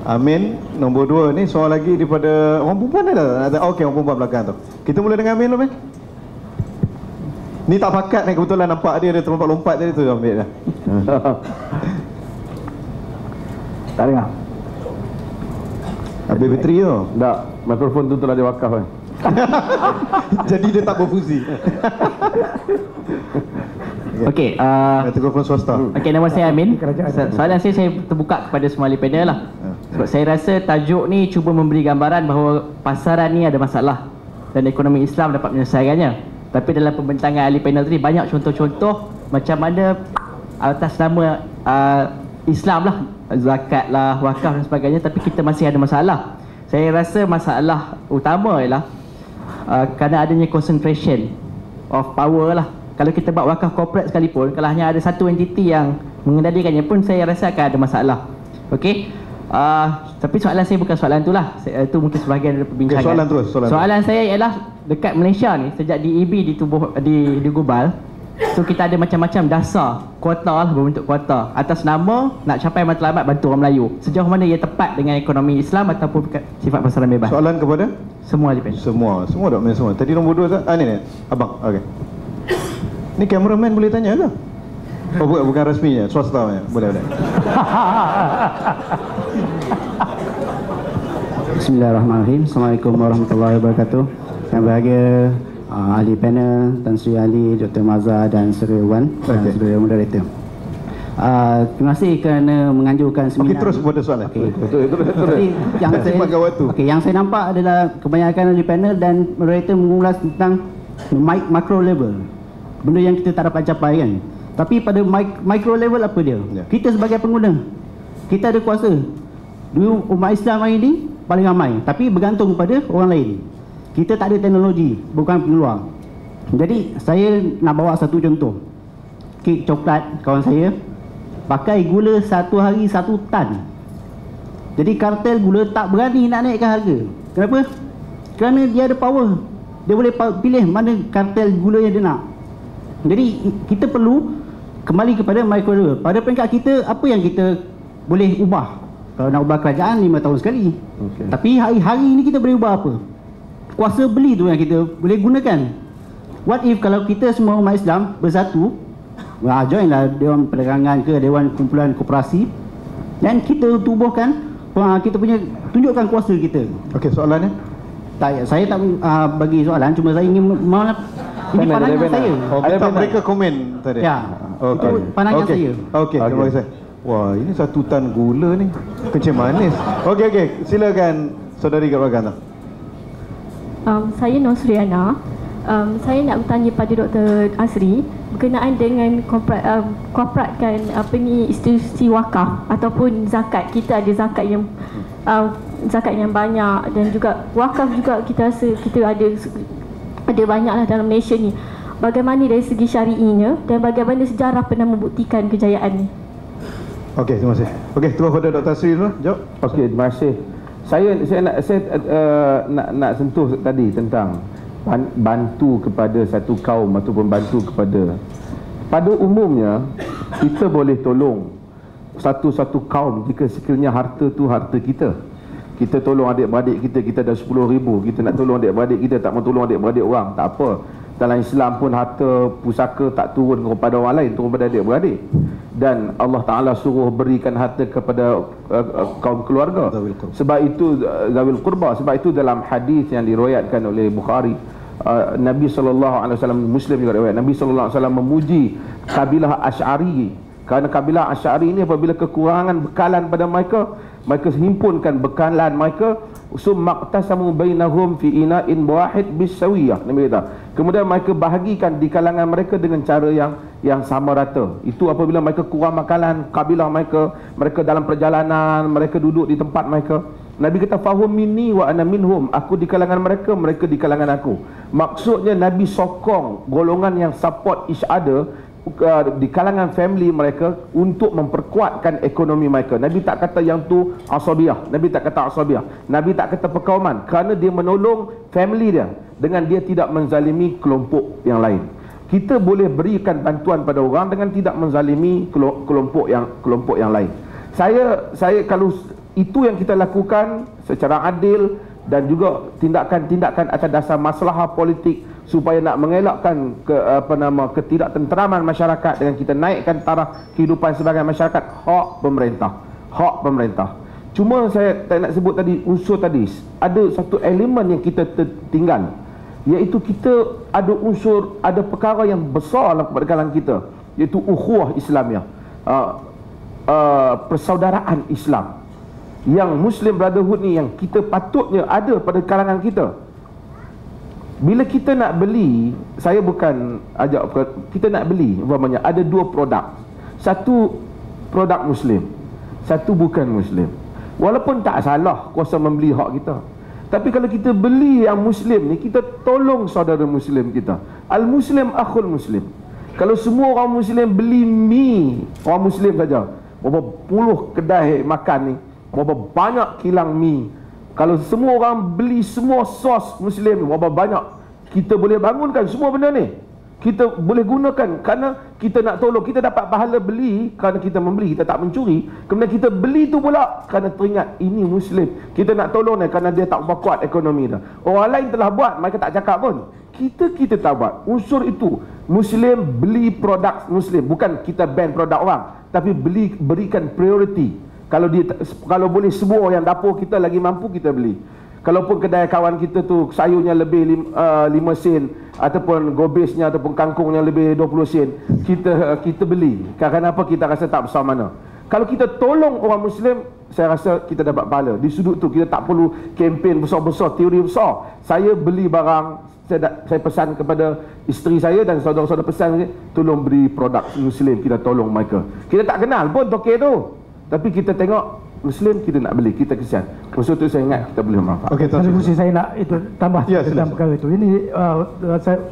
Amin. Nombor 2 ni soal lagi daripada orang perempuan ada. Okey, orang perempuan belakang tu. Kita mula dengan Amin dulu, Amin. Ni tak pakat ni, kebetulan nampak dia ada terlompat-lompat tadi tu, ambil dah. Tak dengar. Habis bateri tu. Tak, mikrofon tu telah diwakaf kan. Jadi dia tak berfungsi. Okey, mikrofon swasta. okey, nama saya Amin. Soalan saya terbuka kepada semua ahli panel lah. Sebab saya rasa tajuk ni cuba memberi gambaran bahawa pasaran ni ada masalah dan ekonomi Islam dapat menyelesaikannya. Tapi dalam pembentangan ahli panel tadi banyak contoh-contoh macam mana atas nama Islam lah, zakat lah, wakaf dan sebagainya, tapi kita masih ada masalah. Saya rasa masalah utama ialah kerana adanya concentration of power lah. Kalau kita buat wakaf corporate sekalipun, kalau hanya ada satu entiti yang mengendalikannya pun, saya rasa akan ada masalah. Okey, tapi soalan saya bukan soalan tu lah. Itu mungkin sebahagian dari perbincangan. Okay, soalan terus. Soalan saya ialah dekat Malaysia ni, sejak DEB digubal, so kita ada macam-macam dasar kuota lah, berbentuk kuota atas nama nak capai matlamat bantu orang Melayu. Sejauh mana ia tepat dengan ekonomi Islam ataupun sifat pasaran bebas? Soalan kepada semua ahli panel. Semua dah main semua. Tadi nombor 2 ni abang. Okey. Ni cameraman boleh tanya ke? Oh, bukan rasminya, swasta punya. Boleh. Bismillahirrahmanirrahim. Assalamualaikum warahmatullahi wabarakatuh. Yang berbahagia ahli panel, Tan Sri Ali, Dr. Mazhar dan Saudara Wan dan Saudara Moderator. Terima kasih kerana menganjurkan seminar. Okey, terus pada soalan. Okey. Betul. Yang saya nampak adalah kebanyakan ahli panel dan moderator mengulas tentang micro level. Benda yang kita tak dapat capai kan. Tapi pada micro level apa dia? Kita sebagai pengguna, kita ada kuasa. Dulu umat Islam hari ini paling ramai, tapi bergantung pada orang lain. Kita tak ada teknologi, bukan peluang. Jadi saya nak bawa satu contoh. Kek coklat kawan saya pakai gula satu hari 1 tan. Jadi kartel gula tak berani nak naikkan harga. Kenapa? Kerana dia ada power. Dia boleh pilih mana kartel gula yang dia nak. Jadi kita perlu kembali kepada micro level. Pada peringkat kita, apa yang kita boleh ubah? Kalau nak ubah kerajaan 5 tahun sekali. Tapi hari-hari ini kita boleh ubah apa? Kuasa beli tu yang kita boleh gunakan. What if kalau kita semua umat Islam bersatu, join lah Dewan Perdagangan ke Dewan Kumpulan Koperasi, dan kita tubuhkan, kita punya, tunjukkan kuasa kita. Okey, soalannya? Tak, saya tak bagi soalan, cuma saya ingin ini pandangan saya. Minta mereka komen tadi. Ya, itu pandangan saya. Okey, terima kasih. Wah, ini 1 tan gula ni. Kencing manis. Okey, silakan saudari kat belakang tu. Saya Nosriana. Saya nak bertanya pada Dr. Azri berkenaan dengan korporatkan institusi wakaf ataupun zakat. Kita ada zakat yang banyak, dan juga wakaf juga kita rasa kita ada banyaklah dalam Malaysia ni. Bagaimana dari segi syari'inya dan bagaimana sejarah pernah membuktikan kejayaan ni? Okey, terima kasih. Okey, terus pada Dr. Sri dulu. Jawab. Okey, terima kasih. Saya nak sentuh tadi tentang bantu kepada satu kaum ataupun bantu kepada, pada umumnya kita boleh tolong satu kaum jika sekiranya harta tu harta kita. Kita tolong adik-beradik kita dah 10,000, kita nak tolong adik-beradik kita, tak mau tolong adik-beradik orang, tak apa. Dalam Islam pun harta pusaka tak turun kepada orang lain, turun kepada adik-beradik. Dan Allah Ta'ala suruh berikan harta kepada kaum keluarga. Sebab itu zawil qurba. Sebab itu dalam hadis yang diriwayatkan oleh Bukhari, Nabi SAW, Muslim juga riwayat, Nabi SAW memuji kabilah Asy'ari. Kerana kabilah Asy'ari ini apabila kekurangan bekalan pada mereka himpunkan bekalan mereka, summaqtasamu bainahum fi ina'in wahid bisawiyah. Nabi kata, kemudian mereka bahagikan di kalangan mereka dengan cara yang sama rata. Itu apabila mereka kurang makanan kabilah mereka dalam perjalanan, mereka duduk di tempat mereka. Nabi kata, fahum minni wa ana minhum, aku di kalangan mereka, mereka di kalangan aku. Maksudnya Nabi sokong golongan yang support each other di kalangan family mereka untuk memperkuatkan ekonomi mereka. Nabi tak kata yang tu asabiyah, Nabi tak kata asabiyah, Nabi tak kata perkauman, kerana dia menolong family dia dengan dia tidak menzalimi kelompok yang lain. Kita boleh berikan bantuan pada orang dengan tidak menzalimi kelompok yang lain. Saya kalau itu yang kita lakukan secara adil dan juga tindakan-tindakan atas dasar masalah politik supaya nak mengelakkan ketidaktenteraman masyarakat dengan kita naikkan taraf kehidupan sebagai masyarakat, hak pemerintah. Cuma saya tak nak sebut tadi unsur tadi, ada satu elemen yang kita tertinggal, iaitu kita ada perkara yang besar dalam kalangan kita, iaitu ukhuwah Islamiah, persaudaraan Islam, yang Muslim Brotherhood ni yang kita patutnya ada pada kalangan kita. Bila kita nak beli, saya bukan ajak, kita nak beli umpamanya ada dua produk, satu produk Muslim, satu bukan Muslim. Walaupun tak salah kuasa membeli hak kita, tapi kalau kita beli yang Muslim ni, kita tolong saudara Muslim kita. Al-Muslim akhul Muslim. Kalau semua orang Muslim beli mi orang Muslim saja, berapa puluh kedai makan ni, berapa banyak kilang mi. Kalau semua orang beli semua sos Muslim, berapa banyak kita boleh bangunkan semua benda ni. Kita boleh gunakan kerana kita nak tolong. Kita dapat pahala beli kerana kita membeli, kita tak mencuri. Kemudian kita beli tu pula kerana teringat ini Muslim, kita nak tolong dia kerana dia tak kuat ekonomi dah. Orang lain telah buat, mereka tak cakap pun. Kita tak buat. Unsur itu Muslim beli produk Muslim, bukan kita ban produk orang, tapi berikan priority. Kalau boleh semua yang dapur kita lagi mampu, kita beli. Kalaupun kedai kawan kita tu sayurnya lebih 5 sen, ataupun gobesnya ataupun kangkungnya lebih 20 sen, kita beli. Kenapa? Kita rasa tak besar mana. Kalau kita tolong orang Muslim, saya rasa kita dapat pahala. Di sudut tu kita tak perlu kempen besar-besar, teori besar. Saya beli barang, saya pesan kepada isteri saya dan saudara-saudara pesan, tolong beri produk Muslim, kita tolong mereka. Kita tak kenal pun tokek tu, tapi kita tengok Muslim, kita nak beli, kita kesian. Maksud tu saya ingat kita boleh manfaat. Okey, saya nak itu tambah tentang perkara itu. Ini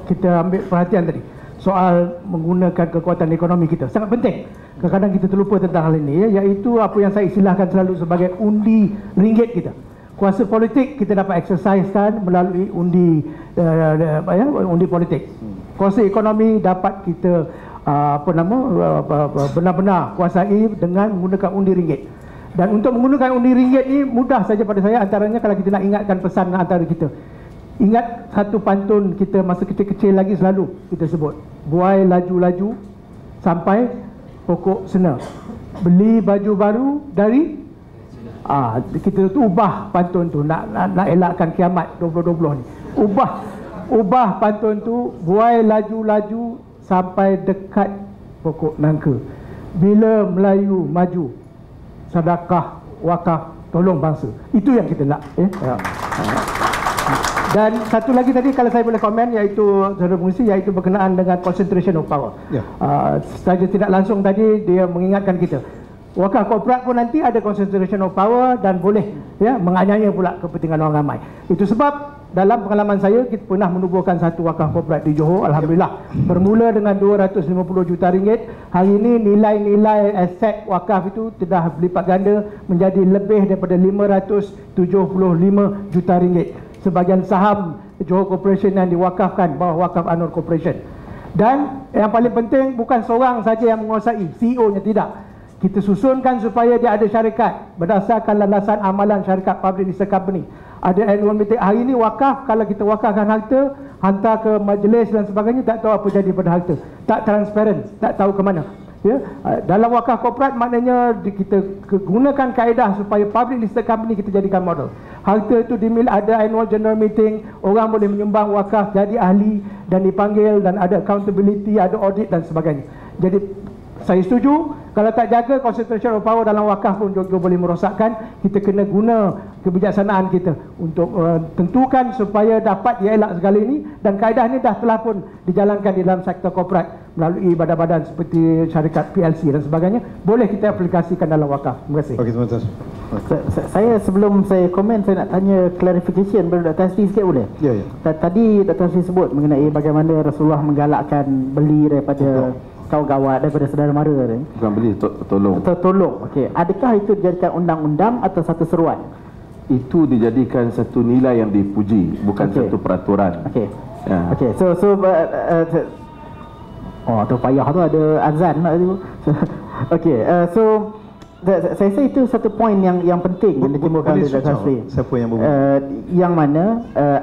kita ambil perhatian tadi soal menggunakan kekuatan ekonomi kita. Sangat penting. Kadang-kadang kita terlupa tentang hal ini, iaitu apa yang saya istilahkan selalu sebagai undi ringgit kita. Kuasa politik kita dapat exercisekan melalui undi politik. Kuasa ekonomi dapat kita benar-benar kuasai dengan menggunakan undi ringgit. Dan untuk menggunakan undi ringgit ni mudah saja pada saya, antaranya kalau kita nak ingatkan pesan antara kita. Ingat satu pantun kita masa kecil-kecil lagi selalu kita sebut, buai laju-laju sampai pokok sena, beli baju baru dari kita tu ubah pantun tu nak elakkan kiamat 2020 ni. Ubah pantun tu, buai laju-laju sampai dekat pokok nangka, bila Melayu maju, sedekah wakaf tolong bangsa. Itu yang kita nak. Dan satu lagi tadi kalau saya boleh komen, iaitu saudara pengurusi, iaitu berkenaan dengan concentration of power. Saja tidak langsung tadi dia mengingatkan kita, wakaf korporat pun nanti ada concentration of power dan boleh menganiaya pula kepentingan orang ramai. Itu sebab dalam pengalaman saya, kita pernah menubuhkan satu wakaf korporat di Johor. Alhamdulillah, bermula dengan 250 juta ringgit. Hari ini nilai-nilai aset wakaf itu sudah berlipat ganda menjadi lebih daripada 575 juta ringgit. Sebahagian saham Johor Corporation yang diwakafkan bawah Wakaf Anur Corporation. Dan yang paling penting, bukan seorang saja yang menguasai, CEO-nya tidak. Kita susunkan supaya dia ada syarikat berdasarkan landasan amalan syarikat public listed company. Ada annual meeting. Hari ini wakaf, kalau kita wakafkan harta, hantar ke majlis dan sebagainya, tak tahu apa jadi pada harta, tak transparent, tak tahu ke mana. Dalam wakaf korporat maknanya kita gunakan kaedah supaya public listed company kita jadikan model. Harta itu ada annual general meeting, orang boleh menyumbang wakaf, jadi ahli dan dipanggil, dan ada accountability, ada audit dan sebagainya. Jadi saya setuju, kalau tak jaga concentration of power dalam wakaf pun juga boleh merosakkan. Kita kena guna kebijaksanaan kita untuk tentukan supaya dapat dielak segala ini. Dan kaedah ini telah pun dijalankan di dalam sektor korporat melalui badan-badan seperti syarikat PLC dan sebagainya. Boleh kita aplikasikan dalam wakaf. Terima kasih. Okey, terima kasih. Saya sebelum saya komen, saya nak tanya clarification pada Dr. Hasri sikit boleh? Ya. Tadi Dr. Hasri sebut mengenai bagaimana Rasulullah menggalakkan beli daripada kaum gawat, daripada saudara mara ni. Bukan beli, tolong. Tolong. Okey. Adakah itu dijadikan undang-undang atau satu seruan? Itu dijadikan satu nilai yang dipuji, bukan satu peraturan. Okey. Okey. So tu payah tu ada azan nak tu. Okey. So saya rasa itu satu poin yang penting yang ditimbulkan oleh Dr. Hasri. Siapa yang berbunyi? Yang mana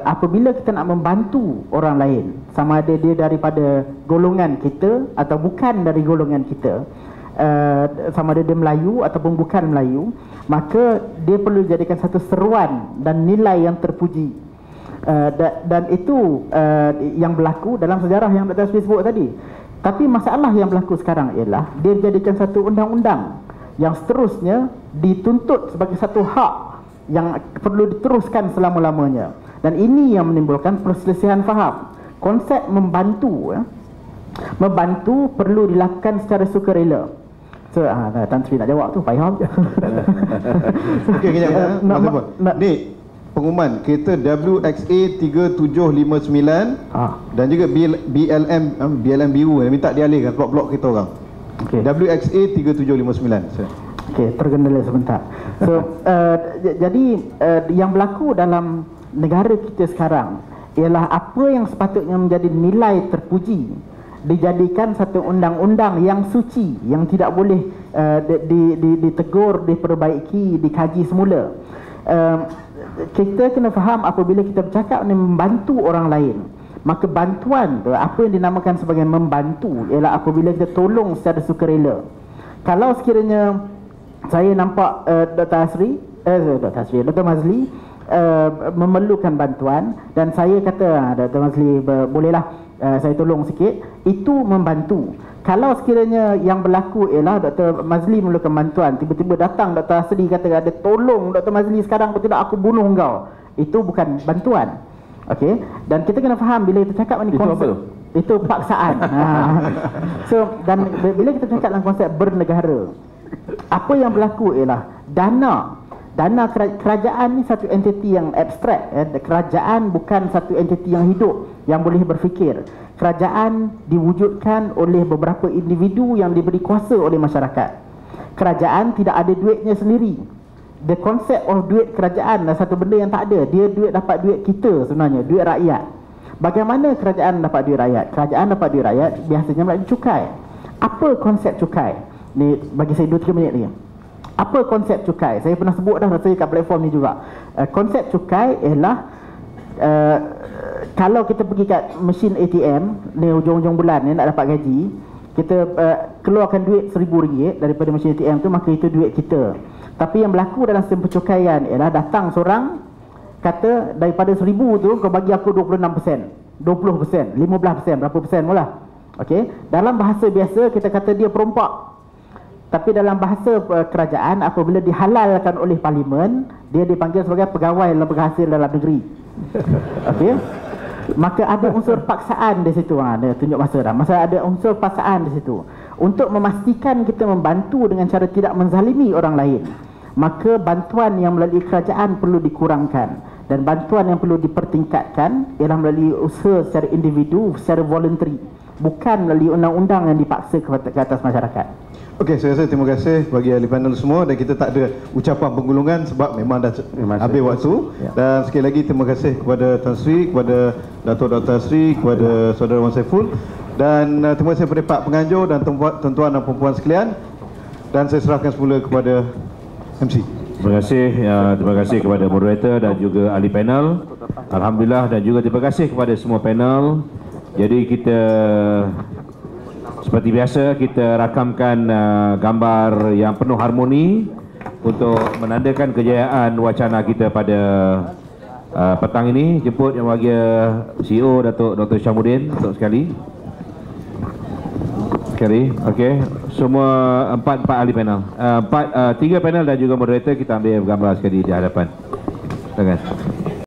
apabila kita nak membantu orang lain, sama ada dia daripada golongan kita atau bukan dari golongan kita, sama ada dia Melayu ataupun bukan Melayu, maka dia perlu jadikan satu seruan dan nilai yang terpuji. Dan itu yang berlaku dalam sejarah yang Dr. Hasri sebut tadi. Tapi masalah yang berlaku sekarang ialah dia jadikan satu undang-undang yang seterusnya dituntut sebagai satu hak yang perlu diteruskan selama-lamanya. Dan ini yang menimbulkan perselisihan faham. Konsep membantu membantu perlu dilakukan secara sukarela. So, Tan Sri nak jawab tu, payah. Okey, kejap. Ni pengumuman kereta WXA 3759 dan juga BLM biru minta dialihkan sebab blok kita orang. Okay. WXA 3759. Okey, tergendala sebentar. So jadi yang berlaku dalam negara kita sekarang ialah apa yang sepatutnya menjadi nilai terpuji dijadikan satu undang-undang yang suci yang tidak boleh ditegur, diperbaiki, dikaji semula. Kita kena faham apabila kita bercakap ni membantu orang lain, maka bantuan tu, apa yang dinamakan sebagai membantu ialah apabila kita tolong secara sukarela. Kalau sekiranya saya nampak Dr. Mazli memerlukan bantuan dan saya kata Dr. Mazli bolehlah saya tolong sikit, itu membantu. Kalau sekiranya yang berlaku ialah Dr. Mazli memerlukan bantuan, tiba-tiba datang Dr. Hasri kata ada tolong Dr. Mazli sekarang, kalau tidak aku bunuh engkau, itu bukan bantuan. Okey, dan kita kena faham bila kita cakap ni konsep itu paksaan. So dan bila kita cakap dalam konsep bernegara, apa yang berlaku ialah dana kerajaan ni satu entiti yang abstrak. Kerajaan bukan satu entiti yang hidup yang boleh berfikir. Kerajaan diwujudkan oleh beberapa individu yang diberi kuasa oleh masyarakat. Kerajaan tidak ada duitnya sendiri. The concept of duit kerajaan adalah satu benda yang tak ada. Dia dapat duit kita sebenarnya, duit rakyat. Bagaimana kerajaan dapat duit rakyat? Kerajaan dapat duit rakyat biasanya melalui cukai. Apa konsep cukai? Ni bagi saya 2-3 minit lagi. Apa konsep cukai? Saya pernah sebut dah rasanya kat platform ni juga. Konsep cukai ialah kalau kita pergi kat mesin ATM ni hujung-hujung bulan ni nak dapat gaji, kita keluarkan duit RM1,000 daripada mesin ATM tu, maka itu duit kita. Tapi yang berlaku dalam sistem percukaian ialah datang seorang kata daripada 1,000 tu kau bagi aku 26%, 20%, 15%, berapa persen mula. Okey, dalam bahasa biasa kita kata dia perompak. Tapi dalam bahasa kerajaan apabila dihalalkan oleh parlimen, dia dipanggil sebagai pegawai lembaga hasil dalam negeri. Okey. Maka ada unsur paksaan di situ. Dia tunjuk masa dah. Masa ada unsur paksaan di situ. Untuk memastikan kita membantu dengan cara tidak menzalimi orang lain, maka bantuan yang melalui kerajaan perlu dikurangkan, dan bantuan yang perlu dipertingkatkan ialah melalui usaha secara individu, secara voluntary, bukan melalui undang-undang yang dipaksa ke atas masyarakat. Okey, saya rasa terima kasih bagi ahli panel semua, dan kita tak ada ucapan penggulungan sebab memang dah habis waktu. Dan sekali lagi terima kasih kepada Tan Sri, kepada Datuk Dr. Sri, kepada Saudara Wan Saiful, dan terima kasih kepada Pak Penganjur dan tuan-tuan dan puan-puan sekalian. Dan saya serahkan semula kepada MC. Terima kasih kepada moderator dan juga ahli panel. Alhamdulillah, dan juga terima kasih kepada semua panel. Jadi kita seperti biasa kita rakamkan gambar yang penuh harmoni untuk menandakan kejayaan wacana kita pada petang ini. Jemput Yang Bahagia CEO Datuk Dr. Syamuddin untuk sekali. Okey, semua empat ahli panel, 3 panel dan juga moderator, kita ambil gambar sekali di hadapan. Silakan.